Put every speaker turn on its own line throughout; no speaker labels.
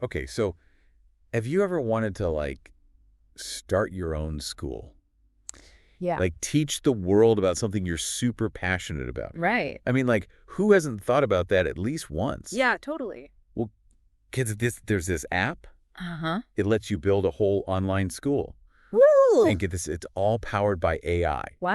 Okay, so have you ever wanted to, like, start your own school?
Yeah.
Like, teach the world about something you're super passionate about?
Right.
I mean, like, who hasn't thought about that at least once?
Yeah, totally.
Well, kids, there's this app.
Uh-huh.
It lets you build a whole online school.
Woo!
And get this, it's all powered by AI. We're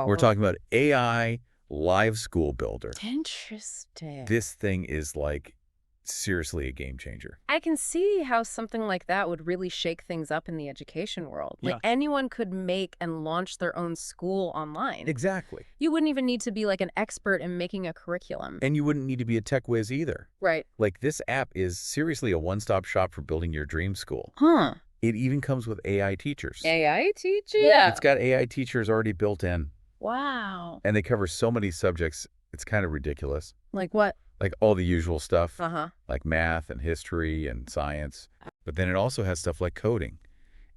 Wow.
talking about AI Live School Builder.
Interesting.
This thing is, like, seriously a game changer.
I can see how something like that would really shake things up in the education world. Like
Yeah.
anyone could make and launch their own school online.
Exactly.
You wouldn't even need to be like an expert in making a curriculum.
And you wouldn't need to be a tech whiz either.
Right.
Like, this app is seriously a one-stop shop for building your dream school.
Huh.
It even comes with AI teachers.
AI teaching? Yeah.
It's got AI teachers already built in,
Wow.
and they cover so many subjects, it's kind of ridiculous.
Like what?
Like all the usual stuff,
Uh-huh.
like math and history and science. But then it also has stuff like coding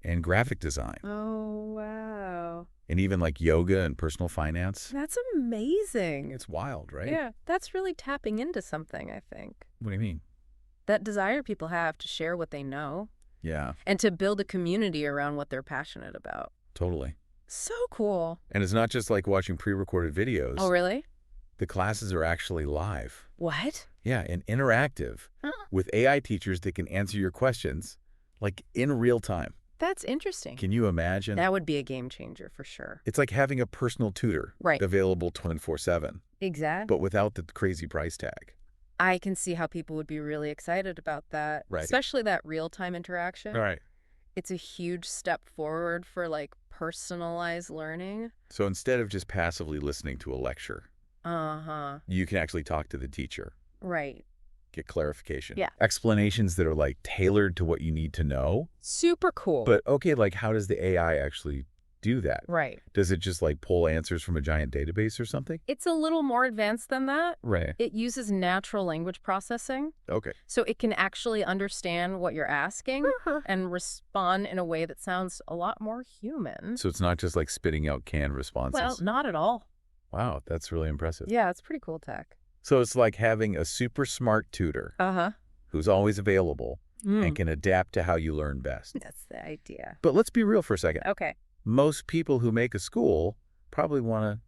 and graphic design
Oh, wow.
and even like yoga and personal finance.
That's amazing.
It's wild, right?
Yeah, that's really tapping into something, I think.
What do you mean?
That desire people have to share what they know
Yeah,
and to build a community around what they're passionate about.
totally.
So cool.
And it's not just like watching pre-recorded videos.
Oh, really?
The classes are actually live.
What?
Yeah, and interactive
Huh.
with AI teachers that can answer your questions like in real time.
That's interesting.
Can you imagine?
That would be a game changer for sure.
It's like having a personal tutor
Right.
available 24/7,
Exactly.
but without the crazy price tag.
I can see how people would be really excited about that,
Right.
especially that real-time interaction.
All right.
It's a huge step forward for like personalized learning.
So instead of just passively listening to a lecture,
Uh-huh.
you can actually talk to the teacher,
Right.
get clarification.
Yeah.
Explanations that are like tailored to what you need to know.
Super cool.
But okay, like how does the AI actually do that?
Right.
Does it just like pull answers from a giant database or something?
It's a little more advanced than that.
Right.
It uses natural language processing,
Okay.
so it can actually understand what you're asking and respond in a way that sounds a lot more human.
So it's not just like spitting out canned responses.
Well, not at all.
Wow, that's really impressive.
Yeah, it's pretty cool tech.
So it's like having a super smart tutor
Uh-huh.
who's always available
Mm.
and can adapt to how you learn best.
That's the idea.
But let's be real for a second.
Okay.
Most people who make a school probably want to,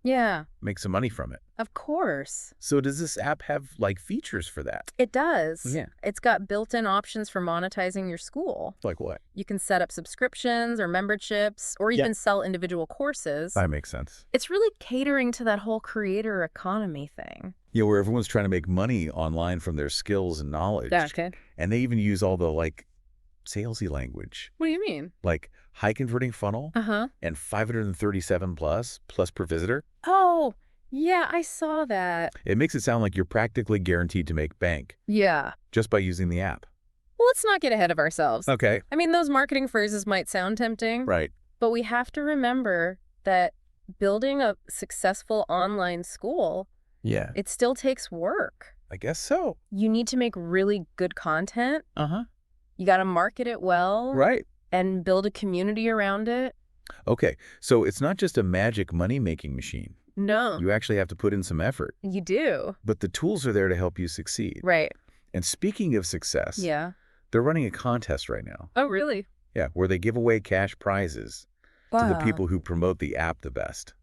Yeah,
make some money from it.
of course.
So does this app have like features for that?
It does.
Yeah.
It's got built-in options for monetizing your school.
Like what?
You can set up subscriptions or memberships or even sell individual courses.
That makes sense.
It's really catering to that whole creator economy thing.
Yeah, where everyone's trying to make money online from their skills and knowledge.
Okay.
And they even use all the like salesy language,
What do you mean?
like high converting funnel
Uh-huh.
and 537 plus per visitor.
Oh, yeah, I saw that.
It makes it sound like you're practically guaranteed to make bank
Yeah.
just by using the app.
Well, let's not get ahead of ourselves.
Okay.
I mean, those marketing phrases might sound tempting,
Right.
but we have to remember that building a successful online school,
Yeah.
it still takes work.
I guess so.
You need to make really good content.
Uh-huh.
You got to market it well.
Right.
And build a community around it.
Okay. So it's not just a magic money-making machine.
No,
You actually have to put in some effort.
you do.
But the tools are there to help you succeed.
Right.
And speaking of success,
Yeah.
they're running a contest right now.
Oh, really?
Yeah, where they give away cash prizes to the people who promote the app the best.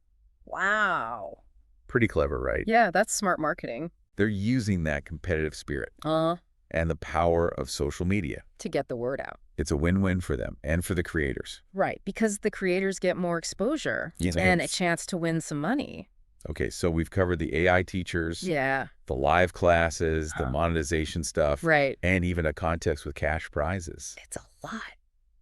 Wow.
Pretty clever, right?
Yeah, that's smart marketing.
They're using that competitive spirit
Uh,
and the power of social media.
to get the word out.
It's a win-win for them and for the creators.
Right, because the creators get more exposure
Yes.
and a chance to win some money.
Okay, so we've covered the AI teachers,
Yeah,
the live classes, the monetization stuff,
right.
and even a contest with cash prizes.
It's a lot.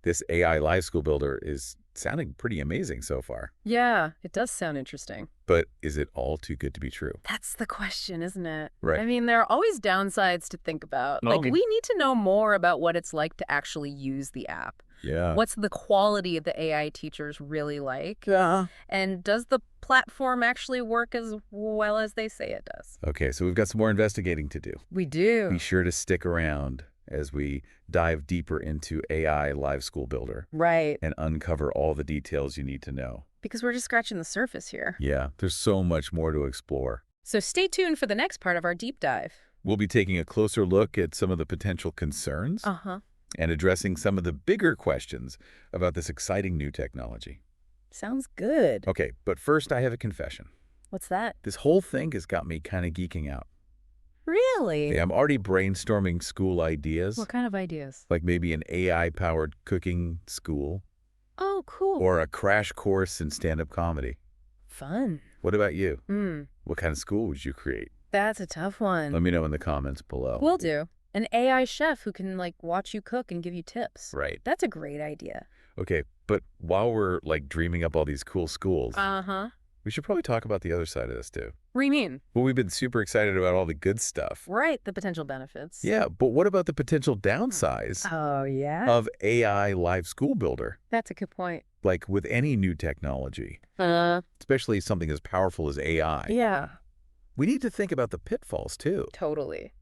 This AI Live School Builder is sounding pretty amazing so far.
Yeah, it does sound interesting.
But is it all too good to be true?
That's the question, isn't it?
Right.
I mean, there are always downsides to think about. Like,
Okay.
we need to know more about what it's like to actually use the app.
Yeah.
What's the quality of the AI teachers really like?
Yeah.
And does the platform actually work as well as they say it does?
Okay, so we've got some more investigating to do.
We do.
Be sure to stick around as we dive deeper into AI Live School Builder
Right.
and uncover all the details you need to know.
Because we're just scratching the surface here.
Yeah, there's so much more to explore.
So stay tuned for the next part of our deep dive.
We'll be taking a closer look at some of the potential concerns
Uh-huh.
and addressing some of the bigger questions about this exciting new technology.
Sounds good.
Okay, but first I have a confession.
What's that?
This whole thing has got me kind of geeking out.
Really?
Yeah, I'm already brainstorming school ideas,
What kind of ideas?
like maybe an AI-powered cooking school
Oh, cool.
or a crash course in stand-up comedy.
Fun.
What about you?
Hmm.
What kind of school would you create?
That's a tough one.
Let me know in the comments below.
Will do. An AI chef who can, like, watch you cook and give you tips.
Right.
That's a great idea.
Okay, but while we're, like, dreaming up all these cool schools,
Uh-huh.
we should probably talk about the other side of this, too.
What do you mean?
Well, we've been super excited about all the good stuff.
Right, the potential benefits.
Yeah, but what about the potential downsides
Oh, yeah?
of AI Live School Builder?
That's a good point.
Like with any new technology, especially something as powerful as AI,
Yeah,
we need to think about the pitfalls, too.
totally.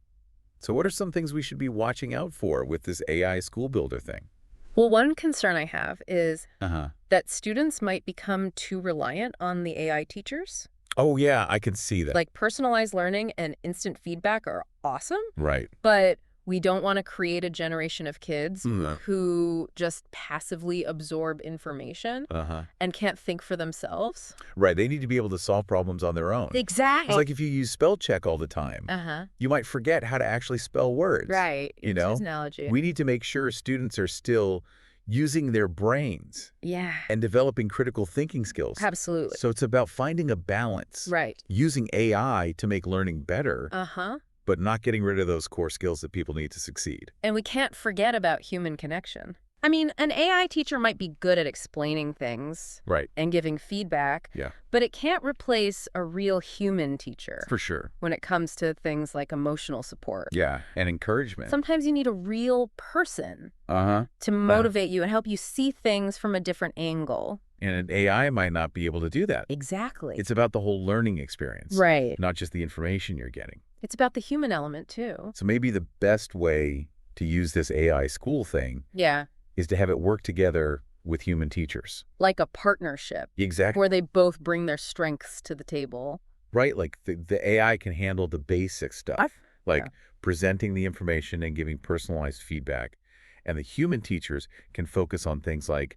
So what are some things we should be watching out for with this AI School Builder thing?
Well, one concern I have is
Uh-huh.
that students might become too reliant on the AI teachers.
Oh, yeah, I can see that.
Like, personalized learning and instant feedback are awesome,
Right.
but we don't want to create a generation of kids
Mm.
who just passively absorb information
Uh-huh.
and can't think for themselves.
Right, they need to be able to solve problems on their own.
Exactly.
It's like if you use spell check all the time,
Uh-huh.
you might forget how to actually spell words.
Right.
You
It's
know?
his analogy.
We need to make sure students are still using their brains
Yeah,
and developing critical thinking skills.
absolutely.
So it's about finding a balance,
Right.
using AI to make learning better,
Uh-huh.
but not getting rid of those core skills that people need to succeed.
And we can't forget about human connection. I mean, an AI teacher might be good at explaining things
Right.
and giving feedback,
Yeah.
but it can't replace a real human teacher
For sure.
when it comes to things like emotional support.
Yeah, and encouragement.
Sometimes you need a real person
Uh-huh.
to motivate you and help you see things from a different angle.
And an AI might not be able to do that.
Exactly.
It's about the whole learning experience,
Right.
not just the information you're getting.
It's about the human element, too.
So maybe the best way to use this AI school thing
Yeah.
is to have it work together with human teachers.
Like a partnership
Exactly.
where they both bring their strengths to the table.
Right, like the AI can handle the basic stuff, like presenting the information and giving personalized feedback. And the human teachers can focus on things like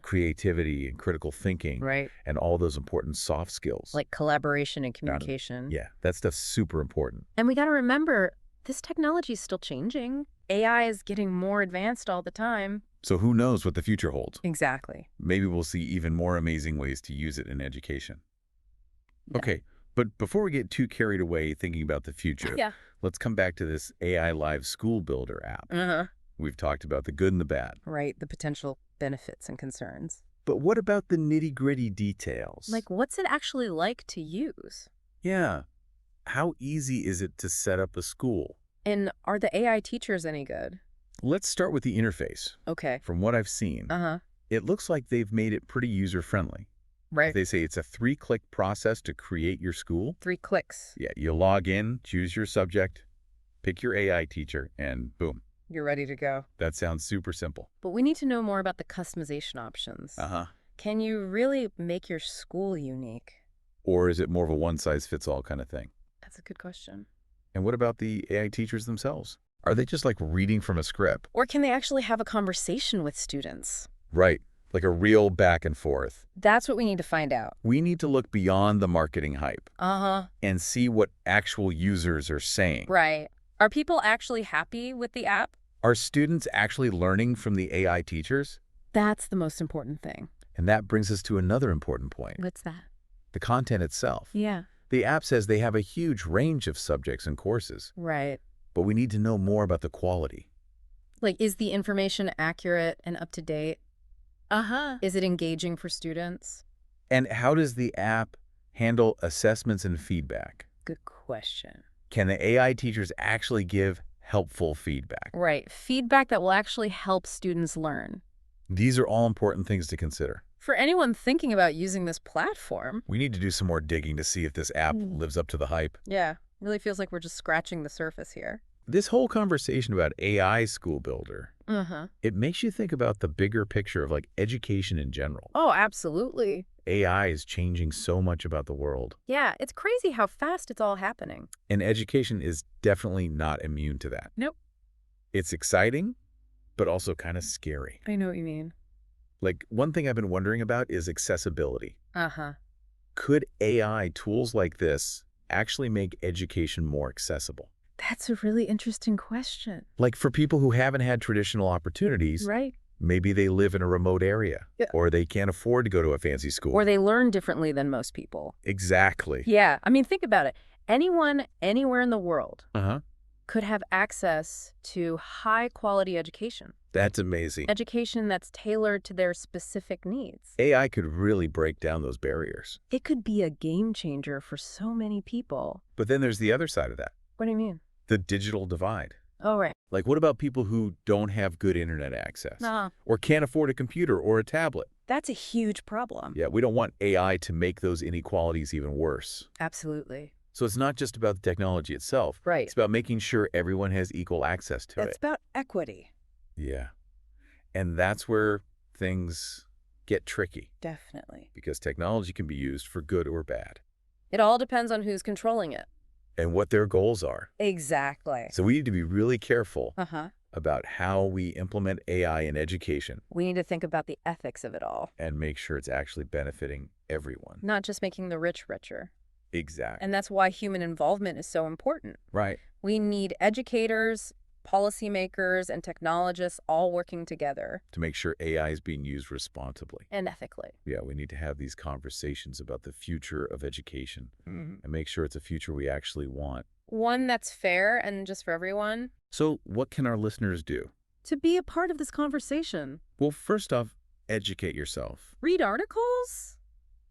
creativity and critical thinking
Right.
and all those important soft skills.
Like collaboration and
Got it.
communication.
Yeah, that stuff's super important.
And we got to remember, this technology is still changing. AI is getting more advanced all the time.
So who knows what the future holds?
Exactly.
Maybe we'll see even more amazing ways to use it in education.
Yeah.
Okay, but before we get too carried away thinking about the future,
Yeah.
let's come back to this AI Live School Builder app.
Uh-huh.
We've talked about the good and the bad.
Right. The potential benefits and concerns.
But what about the nitty-gritty details?
Like, what's it actually like to use?
Yeah, how easy is it to set up a school?
And are the AI teachers any good?
Let's start with the interface.
Okay.
From what I've seen,
Uh-huh.
it looks like they've made it pretty user-friendly.
Right.
They say it's a 3-click process to create your school.
3 clicks.
Yeah, you log in, choose your subject, pick your AI teacher, and boom.
You're ready to go.
That sounds super simple.
But we need to know more about the customization options.
Uh-huh.
Can you really make your school unique?
Or is it more of a one-size-fits-all kind of thing?
That's a good question.
And what about the AI teachers themselves? Are they just like reading from a script?
Or can they actually have a conversation with students?
Right, like a real back and forth.
That's what we need to find out.
We need to look beyond the marketing hype
Uh-huh.
and see what actual users are saying.
Right. Are people actually happy with the app?
Are students actually learning from the AI teachers?
That's the most important thing.
And that brings us to another important point,
What's that?
the content itself.
Yeah.
The app says they have a huge range of subjects and courses,
Right.
but we need to know more about the quality.
Like, is the information accurate and up to date? Uh-huh. Is it engaging for students?
And how does the app handle assessments and feedback?
Good question.
Can the AI teachers actually give helpful feedback?
Right. Feedback that will actually help students learn.
These are all important things to consider.
For anyone thinking about using this platform,
We need to do some more digging to see if this app lives up to the hype.
yeah, really feels like we're just scratching the surface here.
This whole conversation about AI School Builder,
Uh-huh.
it makes you think about the bigger picture of like education in general.
Oh, absolutely.
AI is changing so much about the world.
Yeah, it's crazy how fast it's all happening.
And education is definitely not immune to that.
Nope.
It's exciting, but also kind of scary.
I know what you mean.
Like, one thing I've been wondering about is accessibility.
Uh-huh.
Could AI tools like this actually make education more accessible?
That's a really interesting question.
Like for people who haven't had traditional opportunities,
Right.
maybe they live in a remote area,
Yeah.
or they can't afford to go to a fancy school.
Or they learn differently than most people.
Exactly.
Yeah, I mean, think about it. Anyone, anywhere in the world
Uh-huh.
could have access to high-quality education.
That's amazing.
Education that's tailored to their specific needs.
AI could really break down those barriers.
It could be a game changer for so many people.
But then there's the other side of that,
What do you mean?
the digital divide.
Oh, right.
Like, what about people who don't have good internet access
Nah,
or can't afford a computer or a tablet?
that's a huge problem.
Yeah, we don't want AI to make those inequalities even worse.
Absolutely.
So it's not just about the technology itself.
Right.
It's about making sure everyone has equal access to it.
It's about equity.
Yeah. And that's where things get tricky,
Definitely.
because technology can be used for good or bad,
It all depends on who's controlling it.
and what their goals are.
Exactly.
So we need to be really careful
Uh-huh.
about how we implement AI in education
We need to think about the ethics of it all,
and make sure it's actually benefiting everyone.
not just making the rich richer.
Exactly.
And that's why human involvement is so important.
Right.
We need educators, policymakers, and technologists all working together
To make sure AI is being used responsibly.
and ethically.
Yeah, we need to have these conversations about the future of education and make sure it's a future we actually want.
One that's fair and just for everyone.
So what can our listeners do?
To be a part of this conversation.
Well, first off, educate yourself.
Read articles?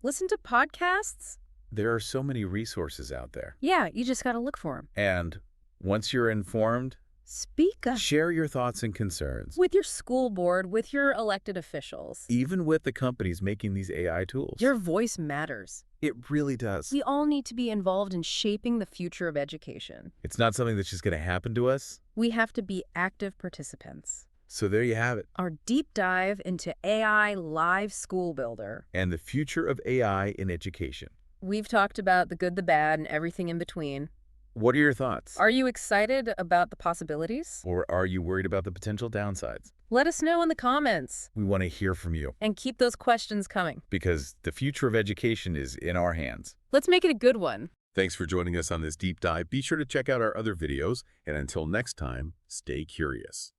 Listen to podcasts?
There are so many resources out there.
Yeah, you just got to look for them.
And once you're informed,
Speak up.
share your thoughts and concerns,
With your school board, with your elected officials.
even with the companies making these AI tools.
Your voice matters.
It really does.
We all need to be involved in shaping the future of education.
It's not something that's just going to happen to us.
We have to be active participants.
So there you have it.
Our deep dive into AI Live School Builder.
And the future of AI in education.
We've talked about the good, the bad, and everything in between.
What are your thoughts?
Are you excited about the possibilities?
Or are you worried about the potential downsides?
Let us know in the comments.
We want to hear from you,
And keep those questions coming.
because the future of education is in our hands.
Let's make it a good one.
Thanks for joining us on this deep dive. Be sure to check out our other videos, and until next time, stay curious.